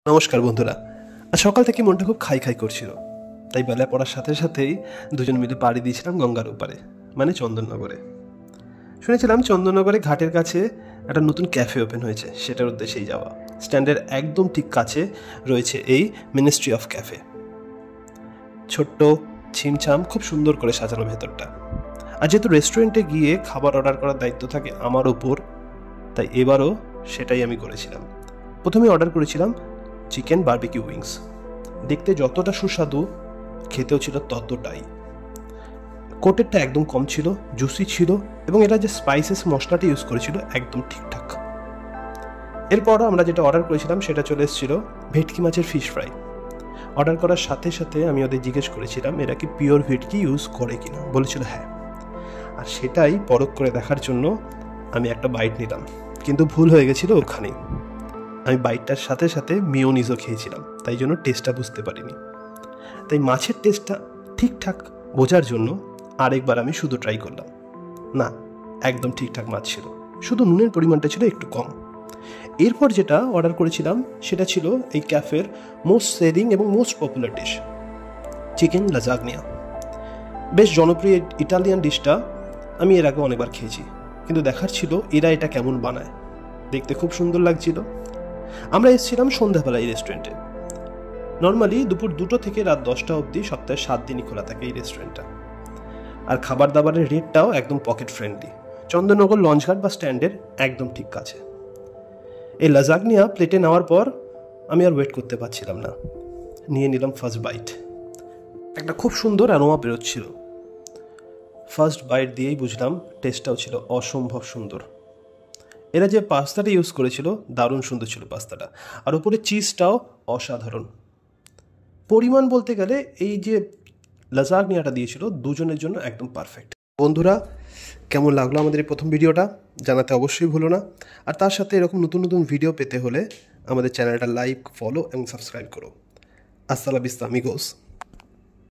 নমস্কার বন্ধুরা। আজ সকাল থেকে মনটা খুব খাই খাই করছিল, তাই বেলা পড়ার সাথে সাথেই দুজন মিলে পাড়ি দিয়েছিলাম গঙ্গার ওপারে, মানে চন্দননগরে। শুনেছিলাম চন্দননগরে ঘাটের কাছে একটা নতুন ক্যাফে ওপেন হয়েছে, সেটার উদ্দেশ্যেই যাওয়া। স্ট্যান্ডের একদম ঠিক কাছে রয়েছে এই মিনিস্ট্রি অফ ক্যাফে। ছোট্ট ছিমছাম, খুব সুন্দর করে সাজানো ভেতরটা। আর যেহেতু রেস্টুরেন্টে গিয়ে খাবার অর্ডার করার দায়িত্ব থাকে আমার ওপর, তাই এবারও সেটাই আমি করেছিলাম। প্রথমে অর্ডার করেছিলাম চিকেন বারবিকিউ উইংস। দেখতে যতটা সুস্বাদু, খেতেও ছিল ততটাই। কোটেরটা একদম কম ছিল, জুসি ছিল, এবং এটা যে স্পাইসেস মশলাটি ইউজ করেছিল একদম ঠিকঠাক। এরপর আমরা যেটা অর্ডার করেছিলাম সেটা চলে এসেছিল ভেটকি মাছের ফিশ ফ্রাই। অর্ডার করার সাথে সাথে আমি ওদের জিজ্ঞেস করেছিলাম এরা কি পিওর ভেটকি ইউজ করে কিনা, বলেছিল হ্যাঁ। আর সেটাই পরখ করে দেখার জন্য আমি একটা বাইট নিলাম, কিন্তু ভুল হয়ে গেছিল ওখানেই। আমি বাইটটার সাথে সাথে মিওনিজও খেয়েছিলাম, তাই জন্য টেস্টটা বুঝতে পারিনি। তাই মাছের টেস্টটা ঠিকঠাক বোঝার জন্য আরেকবার আমি শুধু ট্রাই করলাম। না, একদম ঠিকঠাক মাছ ছিল, শুধু নুনের পরিমাণটা ছিল একটু কম। এরপর যেটা অর্ডার করেছিলাম সেটা ছিল এই ক্যাফের মোস্ট সেলিং এবং মোস্ট পপুলার ডিশ, চিকেন লাজাগনিয়া। বেশ জনপ্রিয় ইটালিয়ান ডিশটা আমি এর আগে অনেকবার খেয়েছি, কিন্তু দেখার ছিল এরা এটা কেমন বানায়। দেখতে খুব সুন্দর লাগছিল। আমরা এসেছিলাম সন্ধ্যাবেলা এই রেস্টুরেন্টে। নর্মালি দুপুর 2টো থেকে রাত 10টা অবধি সপ্তাহে 7 দিনই খোলা থাকে এই রেস্টুরেন্টটা। আর খাবার দাবারের রেটটাও একদম পকেট ফ্রেন্ডলি, চন্দননগর লঞ্চঘাট বা স্ট্যান্ডের একদম ঠিক কাছে। এই লাজাগনিয়া প্লেটে নেওয়ার পর আমি আর ওয়েট করতে পারছিলাম না, নিয়ে নিলাম ফার্স্ট বাইট। একটা খুব সুন্দর অ্যারোমা বেরোচ্ছিল। ফার্স্ট বাইট দিয়েই বুঝলাম টেস্টটাও ছিল অসম্ভব সুন্দর। এরা যে পাস্তাটা ইউজ করেছিল দারুণ সুন্দর ছিল পাস্তাটা, আর উপরে চিজটাও অসাধারণ। পরিমাণ বলতে গেলে এই যে লাজাগনিয়াটা দিয়েছিল দুজনের জন্য একদম পারফেক্ট। বন্ধুরা, কেমন লাগলো আমাদের এই প্রথম ভিডিওটা জানাতে অবশ্যই ভুলো না। আর তার সাথে এরকম নতুন নতুন ভিডিও পেতে হলে আমাদের চ্যানেলটা লাইক, ফলো এবং সাবস্ক্রাইব করো। আস্তা লা ভিস্তা, আমিগোস।